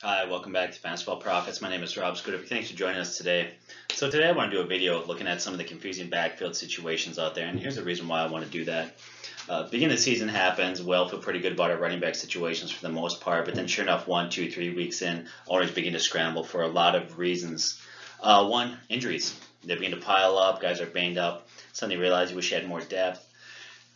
Hi, welcome back to Fantasy Football Profits. My name is Rob Scooter. Thanks for joining us today. So today I want to do a video looking at some of the confusing backfield situations out there, and here's the reason why I want to do that. Beginning of the season happens, we all feel pretty good about our running back situations for the most part, but then sure enough, 1, 2, 3 weeks in, owners begin to scramble for a lot of reasons. One, injuries. They begin to pile up, guys are banged up, suddenly realize you wish you had more depth.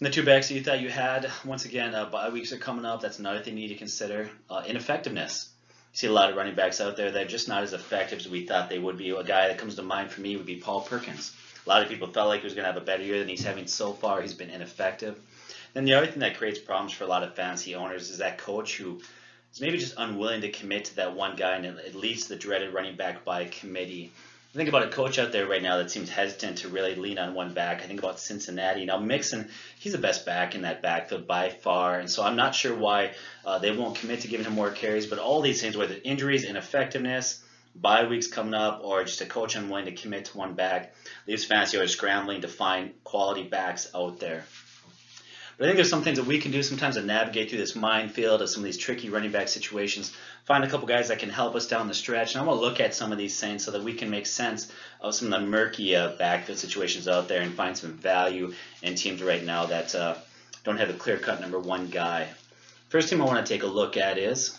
And the two backs that you thought you had, once again, bye weeks are coming up, that's another thing you need to consider. Ineffectiveness. You see a lot of running backs out there that are just not as effective as we thought they would be. A guy that comes to mind for me would be Paul Perkins. A lot of people felt like he was going to have a better year than he's having so far. He's been ineffective. Then the other thing that creates problems for a lot of fantasy owners is that coach who is maybe just unwilling to commit to that one guy, and it leads to the dreaded running back by committee. I think about a coach out there right now that seems hesitant to really lean on one back. I think about Cincinnati. Now Mixon, he's the best back in that backfield by far, and so I'm not sure why they won't commit to giving him more carries. But all these things, whether injuries, ineffectiveness, bye weeks coming up, or just a coach unwilling to commit to one back, leaves fantasy owners scrambling to find quality backs out there. But I think there's some things that we can do sometimes to navigate through this minefield of some of these tricky running back situations, find a couple guys that can help us down the stretch. And I want to look at some of these things so that we can make sense of some of the murky backfield situations out there and find some value in teams right now that don't have a clear-cut number one guy. First team I want to take a look at is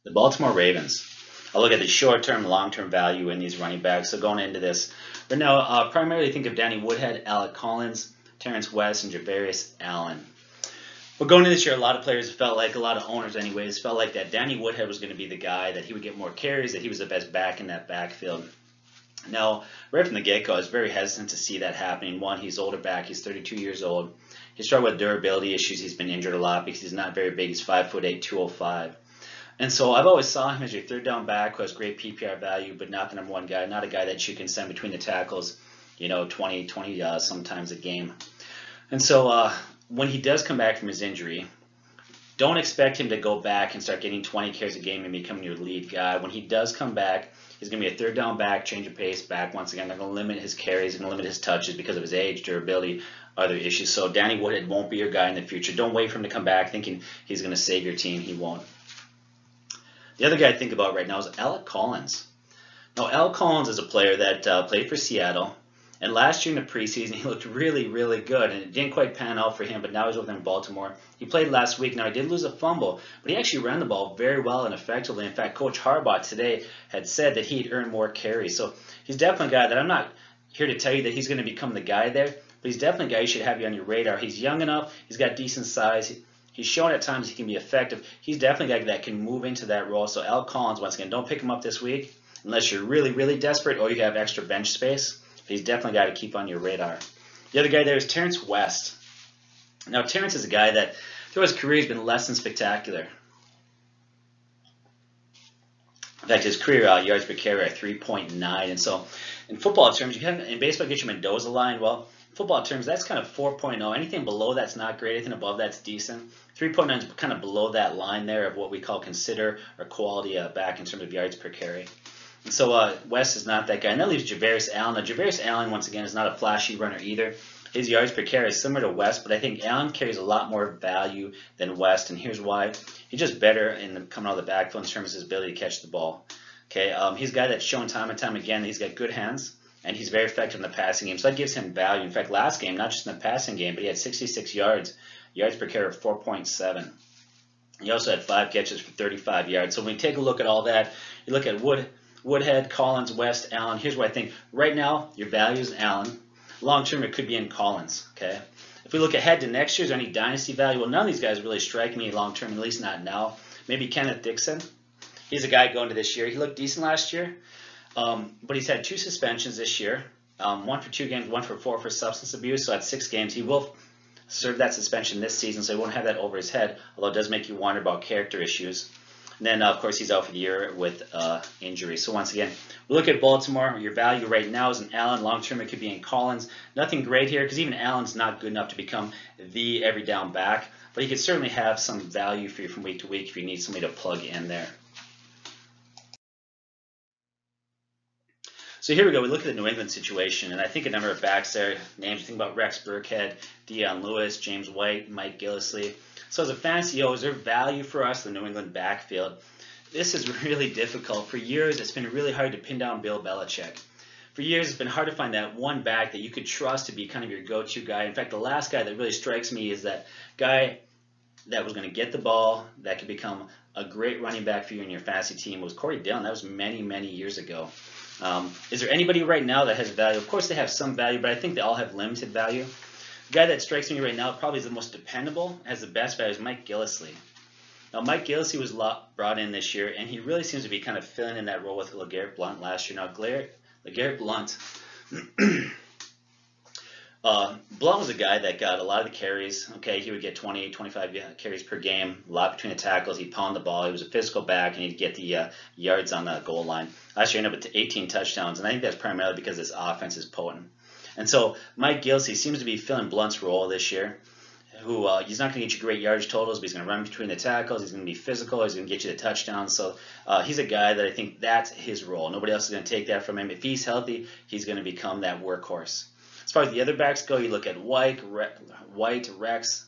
the Baltimore Ravens. I'll look at the short-term, long-term value in these running backs. So going into this, right now, primarily think of Danny Woodhead, Alec Collins, Terrence West, and Javarius Allen. But going into this year, a lot of players felt like, a lot of owners anyways, felt like that Danny Woodhead was going to be the guy, that he would get more carries, that he was the best back in that backfield. Now, right from the get-go, I was very hesitant to see that happening. One, he's older back, he's 32 years old. He's struggled with durability issues, he's been injured a lot because he's not very big, he's 5'8", 205. And so I've always saw him as your third down back who has great PPR value, but not the number one guy, not a guy that you can send between the tackles, 20 sometimes a game. And so when he does come back from his injury, don't expect him to go back and start getting 20 carries a game and becoming your lead guy. When he does come back, he's going to be a third down back, change of pace back. Once again, they're going to limit his carries, going to limit his touches because of his age, durability, other issues. So Danny Woodhead won't be your guy in the future. Don't wait for him to come back thinking he's going to save your team. He won't. The other guy I think about right now is Alec Collins. Now, Alec Collins is a player that played for Seattle. And last year in the preseason, he looked really, really good. And it didn't quite pan out for him, but now he's over in Baltimore. He played last week. Now, he did lose a fumble, but he actually ran the ball very well and effectively. In fact, Coach Harbaugh today had said that he'd earn more carries. So he's definitely a guy that I'm not here to tell you that he's going to become the guy there, but he's definitely a guy you should have on your radar. He's young enough. He's got decent size. He's shown at times he can be effective. He's definitely a guy that can move into that role. So Alec Collins, once again, don't pick him up this week unless you're really, really desperate or you have extra bench space. He's definitely a guy to keep on your radar. The other guy there is Terrence West. Now, Terrence is a guy that throughout his career has been less than spectacular. In fact, his career yards per carry are 3.9. And so in football terms, in baseball, you get your Mendoza line. Well, in football terms, that's kind of 4.0. Anything below that's not great. Anything above that's decent. 3.9 is kind of below that line there of what we call consider or quality back in terms of yards per carry. And so West is not that guy. And that leaves Javarius Allen. Now, Javarius Allen, once again, is not a flashy runner either. His yards per carry is similar to West, but I think Allen carries a lot more value than West, and here's why. He's just better in coming out of the backfield in terms of his ability to catch the ball. Okay, he's a guy that's shown time and time again that he's got good hands, and he's very effective in the passing game, so that gives him value. In fact, last game, not just in the passing game, but he had 66 yards per carry of 4.7. He also had 5 catches for 35 yards. So when we take a look at all that, you look at Woodhead, Collins, West, Allen. Here's what I think. Right now, your value is Allen. Long term, it could be in Collins. Okay. If we look ahead to next year, is there any dynasty value? Well, none of these guys really strike me long term, at least not now. Maybe Kenneth Dixon. He's a guy going to this year. He looked decent last year, but he's had 2 suspensions this year. 1 for 2 games, 1 for 4 for substance abuse. So at 6 games, he will serve that suspension this season, so he won't have that over his head. Although it does make you wonder about character issues. And then, of course, he's out for the year with injury. So once again, we look at Baltimore. Your value right now is in Allen. Long-term, it could be in Collins. Nothing great here because even Allen's not good enough to become the every down back. But he could certainly have some value for you from week to week if you need somebody to plug in there. So here we go. We look at the New England situation, and I think a number of backs there. Names, think about Rex Burkhead, Dion Lewis, James White, Mike Gillislee. So as a fantasy, is there value for us in the New England backfield? This is really difficult. For years, it's been really hard to pin down Bill Belichick. For years, it's been hard to find that one back that you could trust to be kind of your go-to guy. In fact, the last guy that really strikes me is that guy that was going to get the ball, that could become a great running back for you in your fantasy team, was Corey Dillon. That was many, many years ago. Is there anybody right now that has value? Of course, they have some value, but I think they all have limited value. The guy that strikes me right now, probably is the most dependable, has the best value, is Mike Gillislee. Now, Mike Gillislee was brought in this year, and he really seems to be kind of filling in that role with LeGarrette Blount last year. Now, LeGarrette Blount, Blount was a guy that got a lot of the carries. Okay, he would get 20, 25 carries per game, a lot between the tackles. He'd pound the ball. He was a physical back, and he'd get the yards on the goal line. Last year, he ended up with 18 touchdowns, and I think that's primarily because his offense is potent. And so Mike Gillislee seems to be filling Blunt's role this year. He's not going to get you great yardage totals, but he's going to run between the tackles. He's going to be physical. He's going to get you the touchdowns. So he's a guy that I think that's his role. Nobody else is going to take that from him. If he's healthy, he's going to become that workhorse. As far as the other backs go, you look at White, Rex,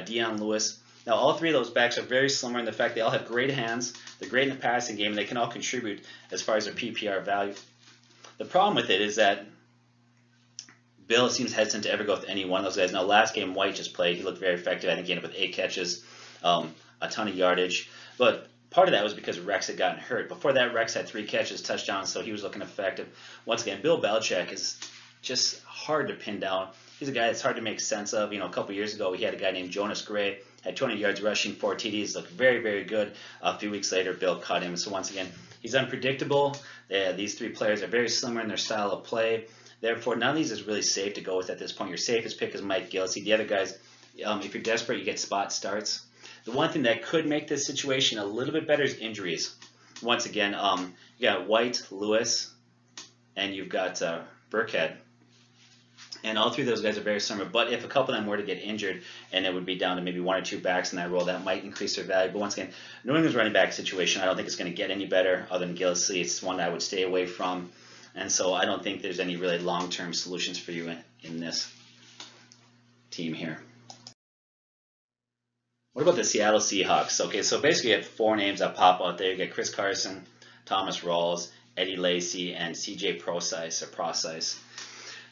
Dion Lewis. Now, all three of those backs are very similar in the fact they all have great hands. They're great in the passing game, and they can all contribute as far as their PPR value. The problem with it is that Bill seems hesitant to ever go with any one of those guys. Now, last game White just played, he looked very effective. I think he ended up with 8 catches, a ton of yardage. But part of that was because Rex had gotten hurt. Before that, Rex had 3 catches, touchdowns, so he was looking effective. Once again, Bill Belichick is just hard to pin down. He's a guy that's hard to make sense of. You know, a couple years ago, we had a guy named Jonas Gray, had 200 yards rushing, 4 TDs, looked very, very good. A few weeks later, Bill cut him. So once again, he's unpredictable. These 3 players are very similar in their style of play. Therefore, none of these is really safe to go with at this point. Your safest pick is Mike Gillislee. The other guys, if you're desperate, you get spot starts. The one thing that could make this situation a little bit better is injuries. Once again, you got White, Lewis, and you've got Burkhead. And all 3 of those guys are very similar. But if a couple of them were to get injured, and it would be down to maybe 1 or 2 backs in that role, that might increase their value. But once again, New England's running back situation, I don't think it's going to get any better other than Gillislee. It's one that I would stay away from. And so I don't think there's any really long-term solutions for you in this team here. What about the Seattle Seahawks? Okay, so basically you have 4 names that pop out there. You got Chris Carson, Thomas Rawls, Eddie Lacy, and CJ Procise.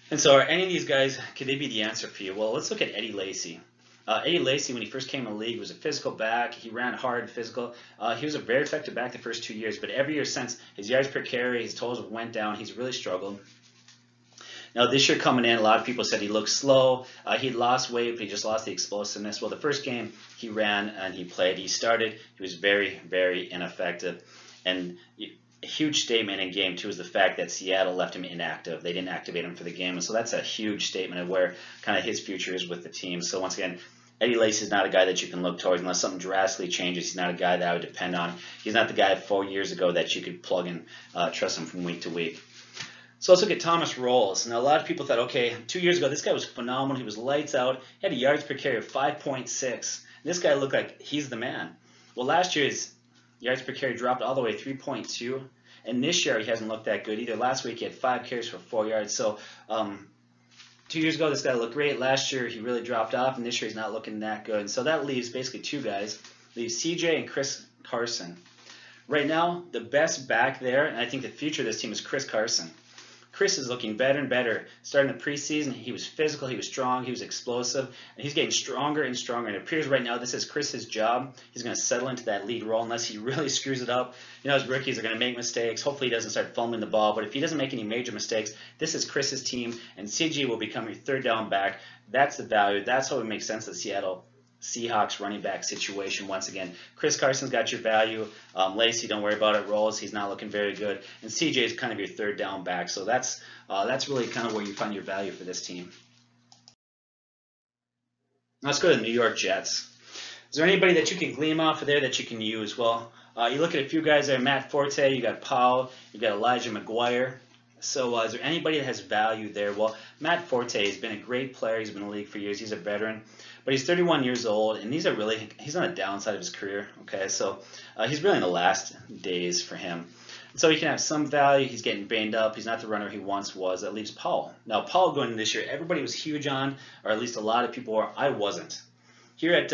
And so are any of these guys, could they be the answer for you? Well, let's look at Eddie Lacy. Eddie Lacy, when he first came in the league, was a physical back. He ran hard, physical. He was a very effective back the first 2 years, but every year since, his yards per carry, his totals went down. He's really struggled. Now, this year coming in, a lot of people said he looked slow. He'd lost weight, but he just lost the explosiveness. Well, the first game he ran and he played, he started. He was very, very ineffective. And a huge statement in game 2 is the fact that Seattle left him inactive. They didn't activate him for the game. And so that's a huge statement of where kind of his future is with the team. So once again, Eddie Lacy is not a guy that you can look towards unless something drastically changes. He's not a guy that I would depend on. He's not the guy 4 years ago that you could plug and trust him from week to week. So let's look at Thomas Rawls. Now, a lot of people thought, okay, 2 years ago, this guy was phenomenal. He was lights out. He had a yards per carry of 5.6. This guy looked like he's the man. Well, last year, his yards per carry dropped all the way 3.2. And this year, he hasn't looked that good either. Last week, he had 5 carries for 4 yards. So 2 years ago, this guy looked great. Last year, he really dropped off. And this year, he's not looking that good. And so that leaves basically 2 guys. Leaves CJ and Chris Carson. Right now, the best back there, and I think the future of this team is Chris Carson. Chris is looking better and better. Starting the preseason, he was physical, he was strong, he was explosive, and he's getting stronger and stronger. And it appears right now this is Chris's job. He's going to settle into that lead role unless he really screws it up. You know, his rookies are going to make mistakes. Hopefully he doesn't start fumbling the ball, but if he doesn't make any major mistakes, this is Chris's team, and CG will become your third down back. That's the value. That's how it makes sense of Seattle Seahawks running back situation. Once again, Chris Carson's got your value. Lacy, don't worry about it. Rolls, he's not looking very good. And CJ is kind of your third down back. So that's really kind of where you find your value for this team. Let's go to the New York Jets. Is there anybody that you can glean off of there that you can use? Well, you look at a few guys there. Matt Forte, you got Powell, you got Elijah McGuire. So is there anybody that has value there? Well, Matt Forte has been a great player. He's been in the league for years. He's a veteran. But he's 31 years old, and he's on the downside of his career. Okay, so he's really in the last days for him. So he can have some value. He's getting banged up. He's not the runner he once was. That leaves Powell. Now, Powell going into this year, everybody was huge on, or at least a lot of people were. I wasn't. Here at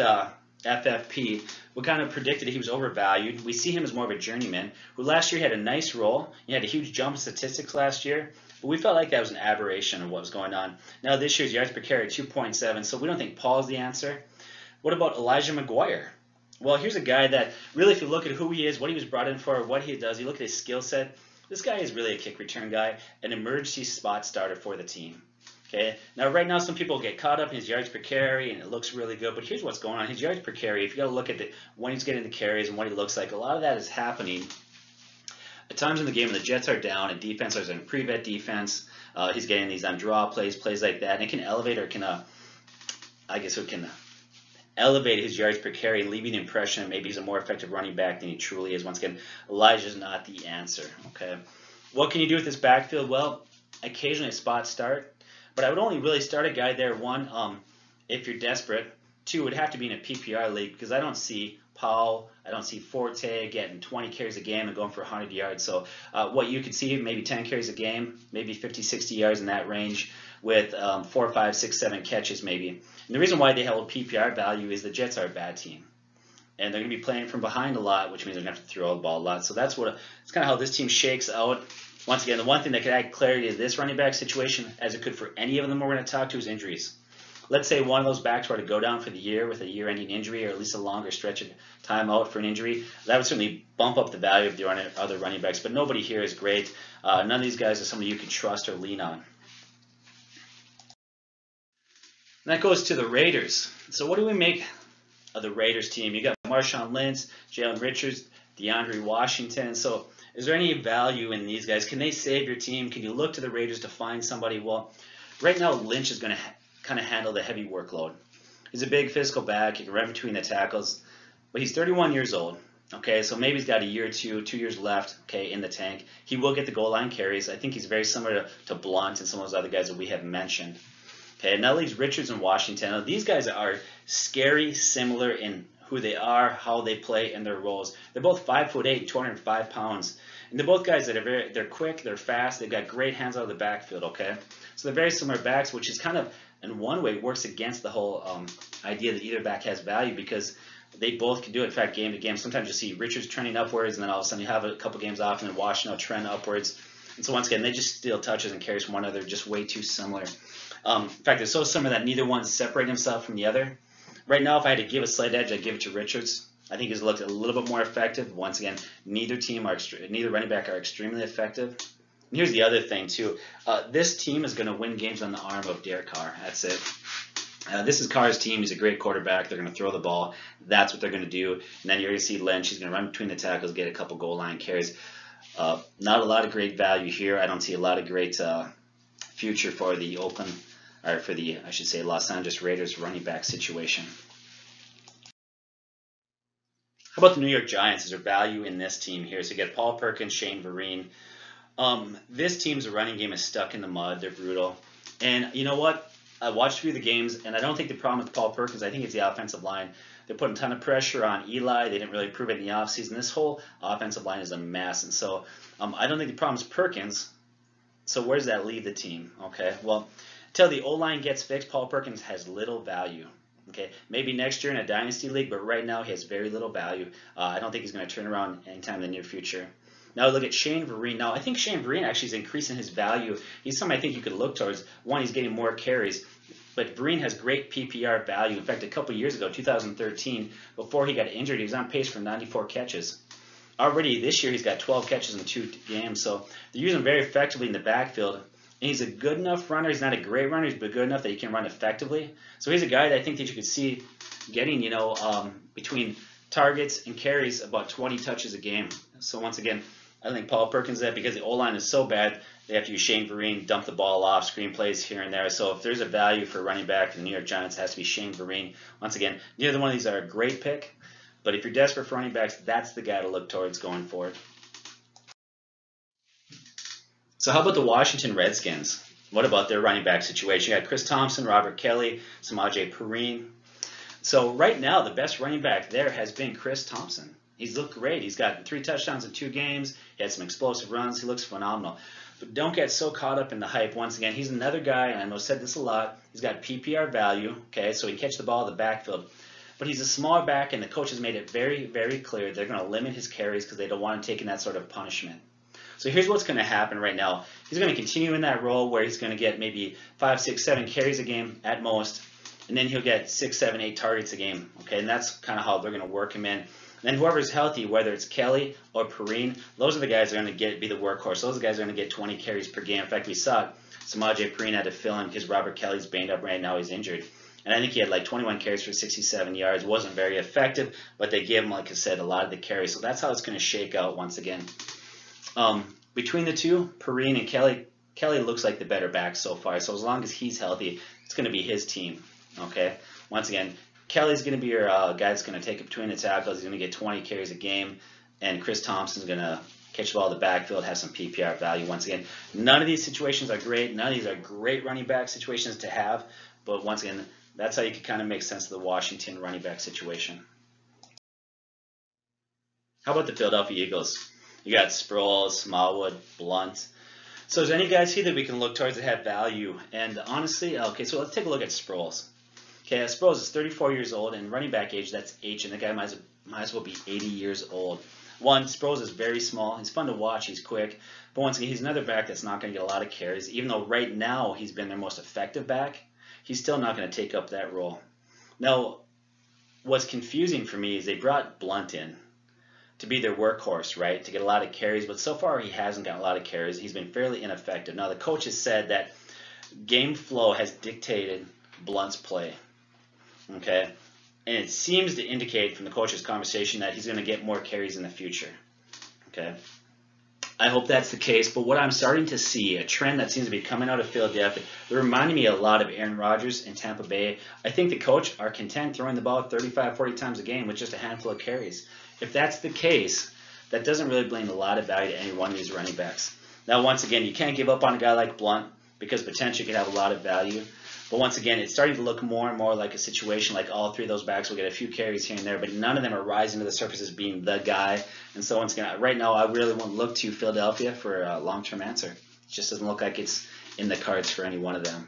FFP, we kind of predicted he was overvalued. We see him as more of a journeyman who last year had a nice role. He had a huge jump in statistics last year, but we felt like that was an aberration of what was going on. Now this year's yards per carry 2.7, so we don't think Paul's the answer. What about Elijah McGuire? Well, here's a guy that really, if you look at who he is, what he was brought in for, what he does, you look at his skill set, this guy is really a kick return guy, an emergency spot starter for the team. Okay. Now, right now, some people get caught up in his yards per carry, and it looks really good. But here's what's going on: his yards per carry. If you got to look at when he's getting the carries and what he looks like, a lot of that is happening at times in the game when the Jets are down and defense is in pre-vet defense. He's getting these on draw plays like that, and it can elevate or can, it can elevate his yards per carry, leaving the impression that maybe he's a more effective running back than he truly is. Once again, Elijah's not the answer. Okay. What can you do with this backfield? Well, occasionally a spot start. But I would only really start a guy there, one, if you're desperate. Two, it would have to be in a PPR league because I don't see Powell, I don't see Forte getting 20 carries a game and going for 100 yards. So what you could see, maybe 10 carries a game, maybe 50, 60 yards in that range with 4, 5, 6, 7 catches maybe. And the reason why they hold PPR value is the Jets are a bad team. And they're going to be playing from behind a lot, which means they're going to have to throw the ball a lot. So that's kind of how this team shakes out. Once again, the one thing that could add clarity to this running back situation, as it could for any of them we're going to talk to, is injuries. Let's say one of those backs were to go down for the year with a year-ending injury or at least a longer stretch of time out for an injury. That would certainly bump up the value of the other running backs, but nobody here is great. None of these guys are somebody you can trust or lean on. And that goes to the Raiders. So what do we make of the Raiders team? You got Marshawn Lynch, Jalen Richards, DeAndre Washington. So is there any value in these guys? Can they save your team? Can you look to the Raiders to find somebody? Well, right now Lynch is going to kind of handle the heavy workload. He's a big physical back. He can run between the tackles, but he's 31 years old. Okay, so maybe he's got a year or 2 years left. Okay, in the tank. He will get the goal line carries. I think he's very similar to Blunt and some of those other guys that we have mentioned. Okay, and that leaves Richards and Washington. Now, these guys are scary, similar in who they are, how they play, and their roles. They're both 5'8", 205 pounds. And they're both guys that are they're quick, they're fast, they've got great hands out of the backfield, okay? So they're very similar backs, which is kind of, in one way, works against the whole idea that either back has value because they both can do it. In fact, game to game, sometimes you see Richards trending upwards, and then all of a sudden you have a couple games off, and then Washington trend upwards. And so once again, they just steal touches and carries from one another, just way too similar. In fact, they're so similar that neither one separate himself from the other. Right now, if I had to give a slight edge, I'd give it to Richards. I think he's looked a little bit more effective. Once again, neither running back are extremely effective. And here's the other thing, too. This team is going to win games on the arm of Derek Carr. That's it. This is Carr's team. He's a great quarterback. They're going to throw the ball. That's what they're going to do. And then you're going to see Lynch. He's going to run between the tackles, get a couple goal line carries. Not a lot of great value here. I don't see a lot of great future for the Los Angeles Raiders running back situation. How about the New York Giants? Is there value in this team here? So you get Paul Perkins, Shane Vereen. This team's running game is stuck in the mud. They're brutal. And you know what? I watched a few of the games, and I don't think the problem with Paul Perkins, I think it's the offensive line. They're putting a ton of pressure on Eli. They didn't really prove it in the offseason. This whole offensive line is a mess. And so I don't think the problem is Perkins. So where does that leave the team? Okay, well, until the O-line gets fixed, Paul Perkins has little value. Okay, maybe next year in a dynasty league, but right now he has very little value. I don't think he's going to turn around anytime in the near future. Now look at Shane Vereen. Now I think Shane Vereen actually is increasing his value. He's something I think you could look towards. One, he's getting more carries, but Vereen has great PPR value. In fact, a couple years ago, 2013, before he got injured, he was on pace for 94 catches. Already this year, he's got 12 catches in 2 games, so they're using him very effectively in the backfield. And he's a good enough runner. He's not a great runner, but good enough that he can run effectively. So he's a guy that I think that you could see getting, between targets and carries about 20 touches a game. So once again, I think Paul Perkins that because the O-line is so bad, they have to use Shane Vereen, dump the ball off, screen plays here and there. So if there's a value for running back for the New York Giants, it has to be Shane Vereen. Once again, neither one of these are a great pick, but if you're desperate for running backs, that's the guy to look towards going forward. So how about the Washington Redskins? What about their running back situation? You got Chris Thompson, Robert Kelly, Samaje Perine. So right now, the best running back there has been Chris Thompson. He's looked great. He's got 3 touchdowns in 2 games. He had some explosive runs. He looks phenomenal. But don't get so caught up in the hype. Once again, he's another guy, and I've said this a lot, he's got PPR value, okay, so he can catch the ball in the backfield. But he's a smaller back, and the coach has made it very, very clear they're going to limit his carries because they don't want him taking that sort of punishment. So here's what's going to happen right now. He's going to continue in that role where he's going to get maybe 5, 6, 7 carries a game at most, and then he'll get 6, 7, 8 targets a game. Okay, and that's kind of how they're going to work him in. And then whoever's healthy, whether it's Kelly or Perrine, those are the guys that are going to be the workhorse. Those are the guys that are going to get 20 carries per game. In fact, we saw Samaje Perrine had to fill in because Robert Kelly's banged up right now. He's injured. And I think he had like 21 carries for 67 yards. Wasn't very effective, but they gave him, like I said, a lot of the carries. So that's how it's going to shake out once again. Between the two, Perrine and Kelly looks like the better back so far. So as long as he's healthy, it's going to be his team. Okay. Once again, Kelly's going to be your guy that's going to take it between the tackles. He's going to get 20 carries a game, and Chris Thompson's going to catch the ball in the backfield, have some PPR value. Once again, none of these situations are great. None of these are great running back situations to have. But once again, that's how you can kind of make sense of the Washington running back situation. How about the Philadelphia Eagles? You got Sproles, Smallwood, Blunt. So is there any guys here that we can look towards that have value? And honestly, okay, so let's take a look at Sproles. Okay, Sproles is 34 years old, and running back age, that's H, and the guy might as well be 80 years old. One, Sproles is very small. He's fun to watch. He's quick. But once again, he's another back that's not going to get a lot of carries. Even though right now he's been their most effective back, he's still not going to take up that role. Now, what's confusing for me is they brought Blunt in to be their workhorse, right, to get a lot of carries. But so far he hasn't gotten a lot of carries. He's been fairly ineffective. Now, the coach has said that game flow has dictated Blunt's play. Okay, and it seems to indicate from the coach's conversation that he's going to get more carries in the future. Okay, I hope that's the case, but what I'm starting to see, a trend that seems to be coming out of Philadelphia, they're reminding me a lot of Aaron Rodgers in Tampa Bay. I think the coach are content throwing the ball 35, 40 times a game with just a handful of carries. If that's the case, that doesn't really bring a lot of value to any one of these running backs. Now, once again, you can't give up on a guy like Blunt because potentially could have a lot of value. But once again, it's starting to look more and more like a situation like all three of those backs will get a few carries here and there, but none of them are rising to the surface as being the guy. And so once again, right now, I really won't look to Philadelphia for a long-term answer. It just doesn't look like it's in the cards for any one of them.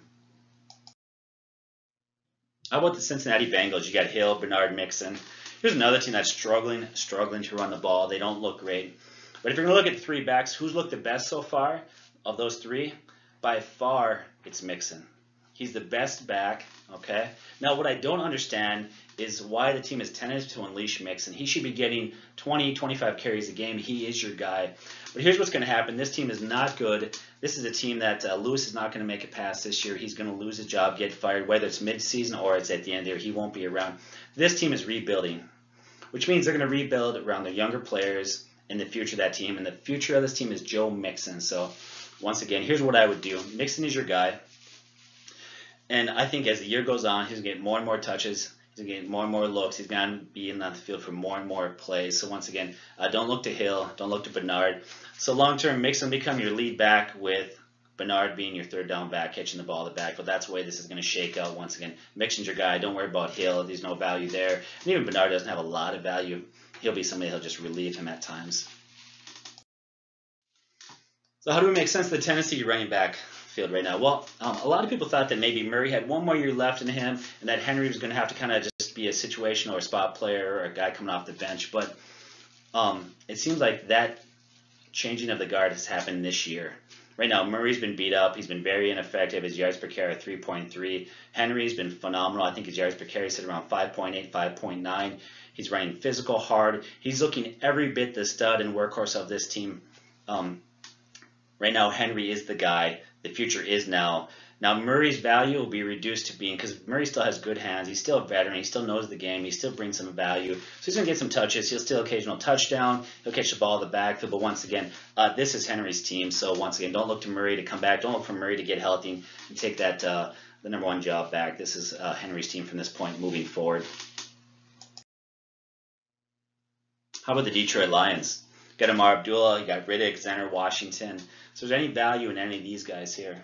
How about the Cincinnati Bengals? You got Hill, Bernard, Mixon. Here's another team that's struggling to run the ball. They don't look great. But if you're going to look at the three backs, who's looked the best so far of those three? By far, it's Mixon. He's the best back, okay? Now, what I don't understand is why the team is tentative to unleash Mixon. He should be getting 20, 25 carries a game. He is your guy. But here's what's going to happen. This team is not good. This is a team that Lewis is not going to make a pass this year. He's going to lose his job, get fired, whether it's midseason or it's at the end of the year. He won't be around. This team is rebuilding, which means they're going to rebuild around their younger players in the future of that team. And the future of this team is Joe Mixon. So, once again, here's what I would do. Mixon is your guy. And I think as the year goes on, he's going to get more and more touches. He's going to get more and more looks. He's going to be in the field for more and more plays. So once again, don't look to Hill. Don't look to Bernard. So long-term, Mixon become your lead back with Bernard being your third down back, catching the ball in the backfield. That's the way this is going to shake out once again. Mixon's your guy. Don't worry about Hill. There's no value there. And even Bernard doesn't have a lot of value. He'll be somebody who'll just relieve him at times. So how do we make sense of the Tennessee running back field right now? Well, a lot of people thought that maybe Murray had one more year left in him and that Henry was going to have to kind of just be a situational or spot player or a guy coming off the bench. But it seems like that changing of the guard has happened this year. Right now, Murray's been beat up. He's been very ineffective. His yards per carry are 3.3. Henry's been phenomenal. I think his yards per carry sit around 5.8, 5.9. He's running physical hard. He's looking every bit the stud and workhorse of this team. Right now, Henry is the guy. The future is now. Now, Murray's value will be reduced to being, because Murray still has good hands. He's still a veteran. He still knows the game. He still brings some value. So he's going to get some touches. He'll still occasional touchdown. He'll catch the ball in the backfield. But once again, this is Henry's team. So once again, don't look to Murray to come back. Don't look for Murray to get healthy and take that the number one job back. This is Henry's team from this point moving forward. How about the Detroit Lions? You got Amar Abdullah, you got Riddick, Zenner, Washington. So is there any value in any of these guys here?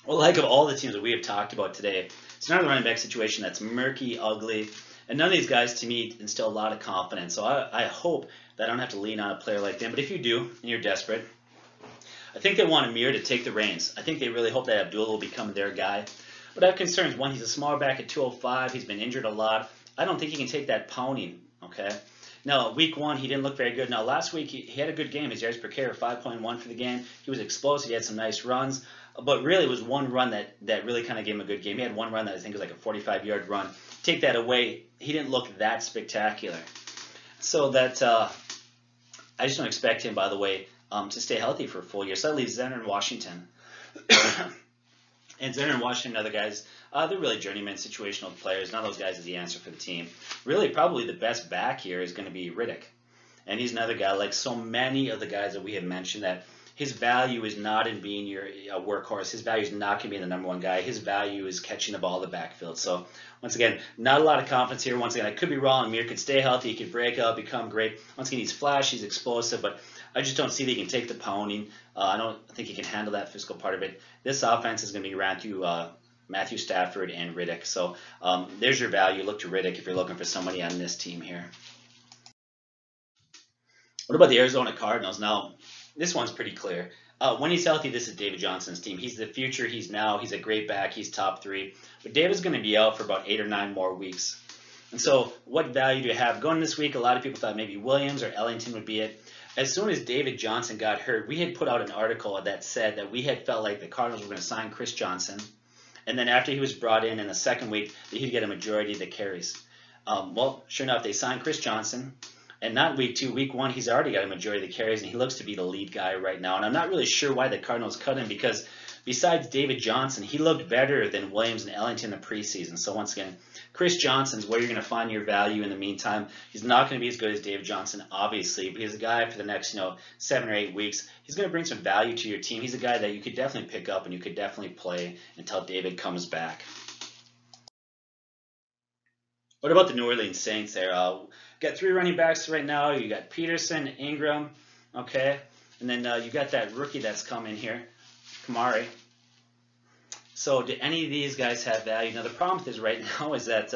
Well, like of all the teams that we have talked about today, it's another running back situation that's murky, ugly, and none of these guys, to me, instill a lot of confidence. So I hope that I don't have to lean on a player like them. But if you do, and you're desperate, I think they want Amir to take the reins. I think they really hope that Abdullah will become their guy. But I have concerns. One, he's a smaller back at 205. He's been injured a lot. I don't think he can take that pounding, okay? Now, week 1, he didn't look very good. Now, last week, he had a good game. His yards per carry, 5.1 for the game. He was explosive. He had some nice runs. But really, it was one run that really kind of gave him a good game. He had one run that I think was like a 45-yard run. Take that away, he didn't look that spectacular. So that I just don't expect him, by the way, to stay healthy for a full year. So that leaves Zenner in Washington. And Zenner and Washington, other guys, they're really journeyman situational players. None of those guys is the answer for the team. Really, probably the best back here is going to be Riddick. And he's another guy, like so many of the guys that we have mentioned, that his value is not in being your workhorse. His value is not going to be the number one guy. His value is catching the ball in the backfield. So, once again, not a lot of confidence here. Once again, I could be wrong. Amir could stay healthy. He could break out, become great. Once again, he's flash. He's explosive. But I just don't see that he can take the pounding. I don't think he can handle that physical part of it. This offense is going to be ran through Matthew Stafford and Riddick. So there's your value. Look to Riddick if you're looking for somebody on this team here. What about the Arizona Cardinals? Now, this one's pretty clear. When he's healthy, this is David Johnson's team. He's the future. He's a great back. He's top 3. But David's going to be out for about 8 or 9 more weeks. And so what value do you have? Going this week, a lot of people thought maybe Williams or Ellington would be it. As soon as David Johnson got hurt, we had put out an article that said that we had felt like the Cardinals were going to sign Chris Johnson. And then after he was brought in the second week, that he'd get a majority of the carries. Well, sure enough, they signed Chris Johnson. And not week 2, week 1, he's already got a majority of the carries, and he looks to be the lead guy right now. And I'm not really sure why the Cardinals cut him, because besides David Johnson, he looked better than Williams and Ellington in the preseason. So once again, Chris Johnson's where you're going to find your value in the meantime. He's not going to be as good as David Johnson, obviously, but he's a guy for the next 7 or 8 weeks. He's going to bring some value to your team. He's a guy that you could definitely pick up and you could definitely play until David comes back. What about the New Orleans Saints there? Got 3 running backs right now. You got Peterson, Ingram, okay? And then you got that rookie that's coming here, Kamari. So do any of these guys have value? Now the problem with this right now is that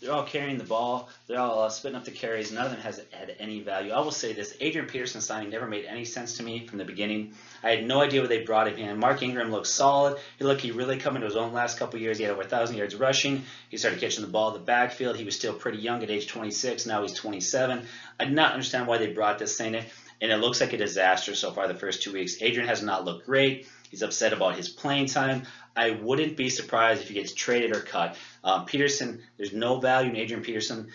they're all carrying the ball. They're all splitting up the carries. None of them has had any value. I will say this. Adrian Peterson signing never made any sense to me from the beginning. I had no idea what they brought him in. Mark Ingram looks solid. He really come into his own last couple of years. He had over 1,000 yards rushing. He started catching the ball in the backfield. He was still pretty young at age 26. Now he's 27. I did not understand why they brought this thing in. And it looks like a disaster so far the first 2 weeks. Adrian has not looked great. He's upset about his playing time. I wouldn't be surprised if he gets traded or cut. Peterson, there's no value in Adrian Peterson.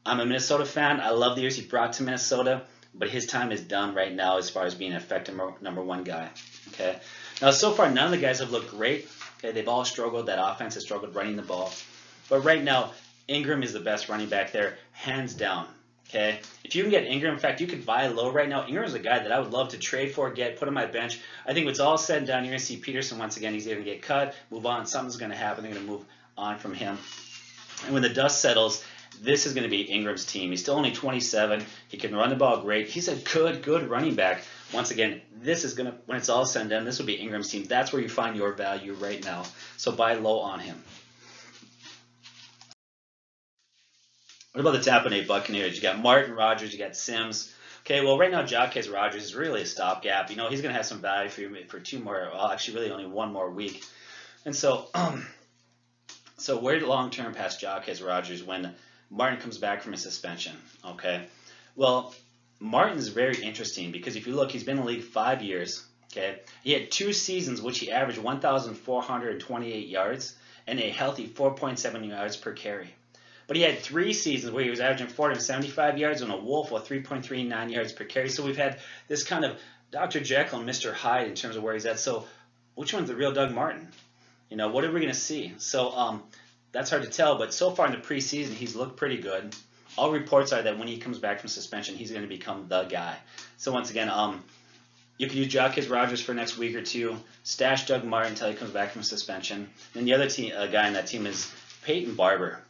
I'm a Minnesota fan. I love the years he brought to Minnesota, but his time is done right now as far as being an effective number 1 guy. Okay. Now, so far, none of the guys have looked great. Okay, they've all struggled. That offense has struggled running the ball. But right now, Ingram is the best running back there, hands down. Okay, if you can get Ingram, in fact, you could buy low right now. Ingram's a guy that I would love to trade for, put on my bench. I think when it's all said and done, you're going to see Peterson once again. He's going to get cut, move on. Something's going to happen. They're going to move on from him. And when the dust settles, this is going to be Ingram's team. He's still only 27. He can run the ball great. He's a good running back. Once again, this is going to, when it's all said and done, this will be Ingram's team. That's where you find your value right now. So buy low on him. What about the Tampa Bay Buccaneers? You got Martin, Rodgers, you got Sims. Okay, well, right now, Jacquez Rodgers is really a stopgap. He's going to have some value for you for 2 more, well, actually really only 1 more week. And so, so we're long-term past Jacquez Rodgers when Martin comes back from a suspension, okay? Well, Martin's very interesting because if you look, he's been in the league 5 years, okay? He had 2 seasons which he averaged 1,428 yards and a healthy 4.7 yards per carry. But he had 3 seasons where he was averaging 475 yards and a wolf with 3.39 yards per carry. So we've had this kind of Dr. Jekyll and Mr. Hyde in terms of where he's at. So which one's the real Doug Martin? What are we going to see? So that's hard to tell. But so far in the preseason, he's looked pretty good. All reports are that when he comes back from suspension, he's going to become the guy. So once again, you can use Jacquez Rodgers for next week or 2. Stash Doug Martin until he comes back from suspension. And the other guy on that team is Peyton Barber.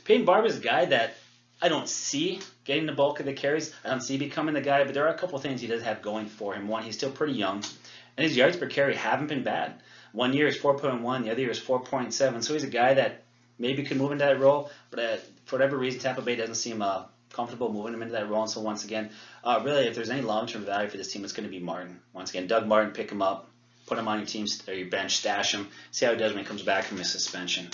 Peyton Barber is a guy that I don't see getting the bulk of the carries. I don't see becoming the guy, but there are a couple things he does have going for him. One, he's still pretty young, and his yards per carry haven't been bad. 1 year is 4.1, the other year is 4.7. So he's a guy that maybe could move into that role, but for whatever reason, Tampa Bay doesn't seem comfortable moving him into that role. And so once again, really, if there's any long-term value for this team, it's going to be Martin. Once again, Doug Martin, pick him up. put him on your team or your bench, stash him, see how he does when he comes back from his suspension.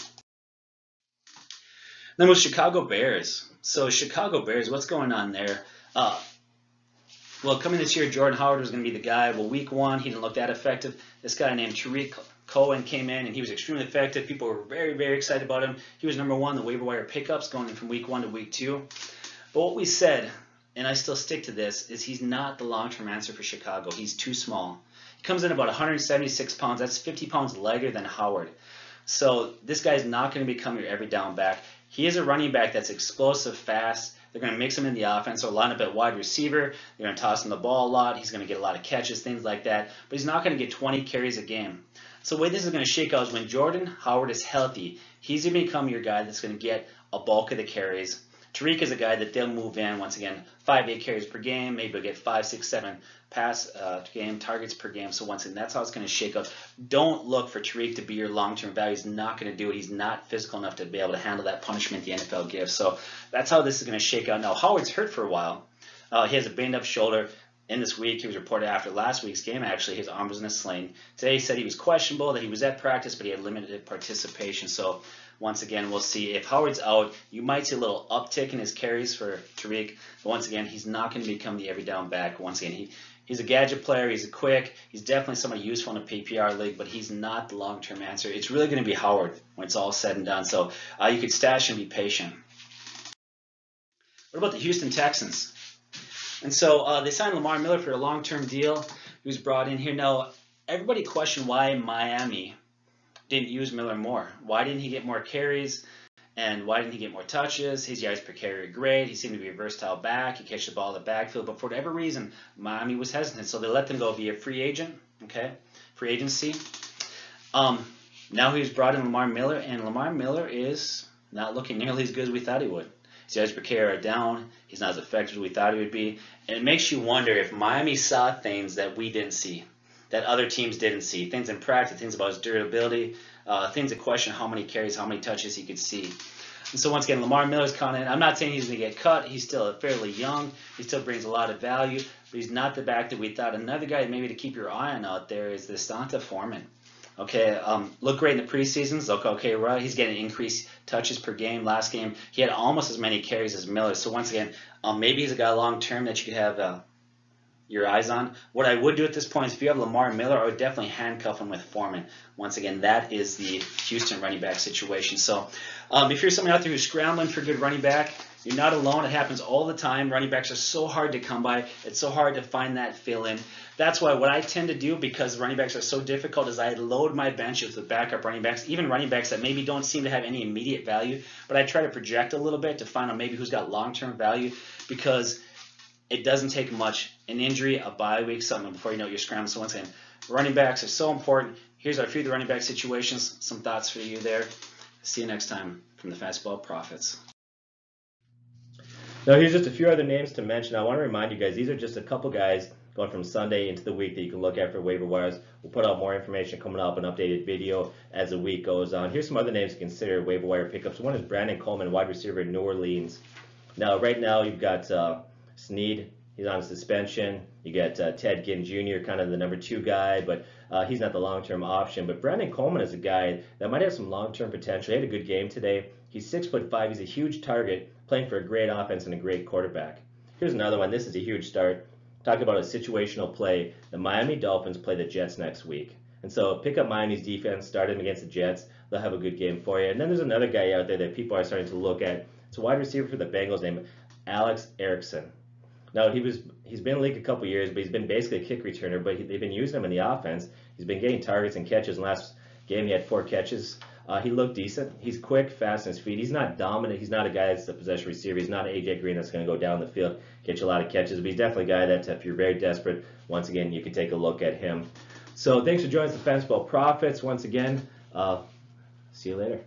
Then with Chicago Bears. So Chicago Bears, what's going on there? Well, coming this year, Jordan Howard was going to be the guy. Well, week 1, he didn't look that effective. This guy named Tariq Cohen came in, and he was extremely effective. People were very, very excited about him. He was number 1 in the waiver wire pickups going in from week 1 to week 2. But what we said, and I still stick to this, is he's not the long-term answer for Chicago. He's too small. He comes in about 176 pounds. That's 50 pounds lighter than Howard. So this guy's not going to become your every down back. He is a running back that's explosive, fast. They're going to mix him in the offense or line up at wide receiver. They're going to toss him the ball a lot. He's going to get a lot of catches, things like that. But he's not going to get 20 carries a game. So the way this is going to shake out is when Jordan Howard is healthy, he's going to become your guy that's going to get a bulk of the carries. Tariq is a guy that they'll move in, once again, 5-8 carries per game. Maybe he'll get 5, 6, 7 pass game targets per game. So once again, that's how it's going to shake out. Don't look for Tariq to be your long-term value. He's not going to do it. He's not physical enough to be able to handle that punishment the NFL gives. So that's how this is going to shake out. Now, Howard's hurt for a while. He has a banged-up shoulder. In this week, he was reported after last week's game, actually, his arm was in a sling. Today, he said he was questionable, that he was at practice, but he had limited participation. So once again, we'll see. If Howard's out, you might see a little uptick in his carries for Tariq. But once again, he's not going to become the every down back. Once again, he's a gadget player. He's quick. He's definitely somebody useful in a PPR league, but he's not the long-term answer. It's really going to be Howard when it's all said and done. So you could stash and be patient. What about the Houston Texans? And so they signed Lamar Miller for a long-term deal. He was brought in here. Now, everybody questioned why Miami didn't use Miller more. Why didn't he get more carries? And why didn't he get more touches? His yards per carry are great. He seemed to be a versatile back. He catches the ball in the backfield. But for whatever reason, Miami was hesitant. So they let them go via free agent, free agency. Now he's brought in Lamar Miller, and Lamar Miller is not looking nearly as good as we thought he would. His yards per carry are down. He's not as effective as we thought he would be. And it makes you wonder if Miami saw things that we didn't see, that other teams didn't see. Things in practice, things about his durability, things that question how many carries, how many touches he could see. And so once again, Lamar Miller's coming in. I'm not saying he's going to get cut. He's still fairly young. He still brings a lot of value, but he's not the back that we thought. Another guy maybe to keep your eye on out there is the Santa Foreman. Okay, look great in the preseasons. Look okay, right? He's getting increased touches per game. Last game, he had almost as many carries as Miller. So once again, maybe he's a guy long term that you could have your eyes on. What I would do at this point is if you have Lamar Miller, I would definitely handcuff him with Foreman. Once again, that is the Houston running back situation. So if you're someone out there who's scrambling for a good running back, you're not alone. It happens all the time. Running backs are so hard to come by. It's so hard to find that fill-in. That's why what I tend to do, because running backs are so difficult, is I load my benches with backup running backs, even running backs that maybe don't seem to have any immediate value, but I try to project a little bit to find out maybe who's got long-term value, because it doesn't take much. An injury, a bye week, something before you know you're scrambling. So once again, running backs are so important. Here's our few of the running back situations. Some thoughts for you there. See you next time from the Fastball Prophets. Now here's just a few other names to mention. I want to remind you guys, these are just a couple guys going from Sunday into the week that you can look at for waiver wires. We'll put out more information coming up, an updated video as the week goes on. Here's some other names to consider waiver wire pickups. One is Brandon Coleman, wide receiver in New Orleans. Now right now you've got Snead. He's on suspension. You got Ted Ginn Jr., kind of the number 2 guy, but he's not the long-term option. But Brandon Coleman is a guy that might have some long-term potential. He had a good game today. He's 6'5". He's a huge target, playing for a great offense and a great quarterback. Here's another one. This is a huge start. Talk about a situational play. The Miami Dolphins play the Jets next week. And so pick up Miami's defense, start him against the Jets. They'll have a good game for you. And then there's another guy out there that people are starting to look at. It's a wide receiver for the Bengals named Alex Erickson. Now, he's been in the league a couple years, but he's been basically a kick returner, but they've been using him in the offense. He's been getting targets and catches. In the last game, he had 4 catches. He looked decent. He's quick, fast on his feet. He's not dominant. He's not a guy that's a possession receiver. He's not an AJ Green that's going to go down the field, catch a lot of catches. But he's definitely a guy that if you're very desperate, once again, you can take a look at him. So thanks for joining us, the Fastball Prophets. Once again, see you later.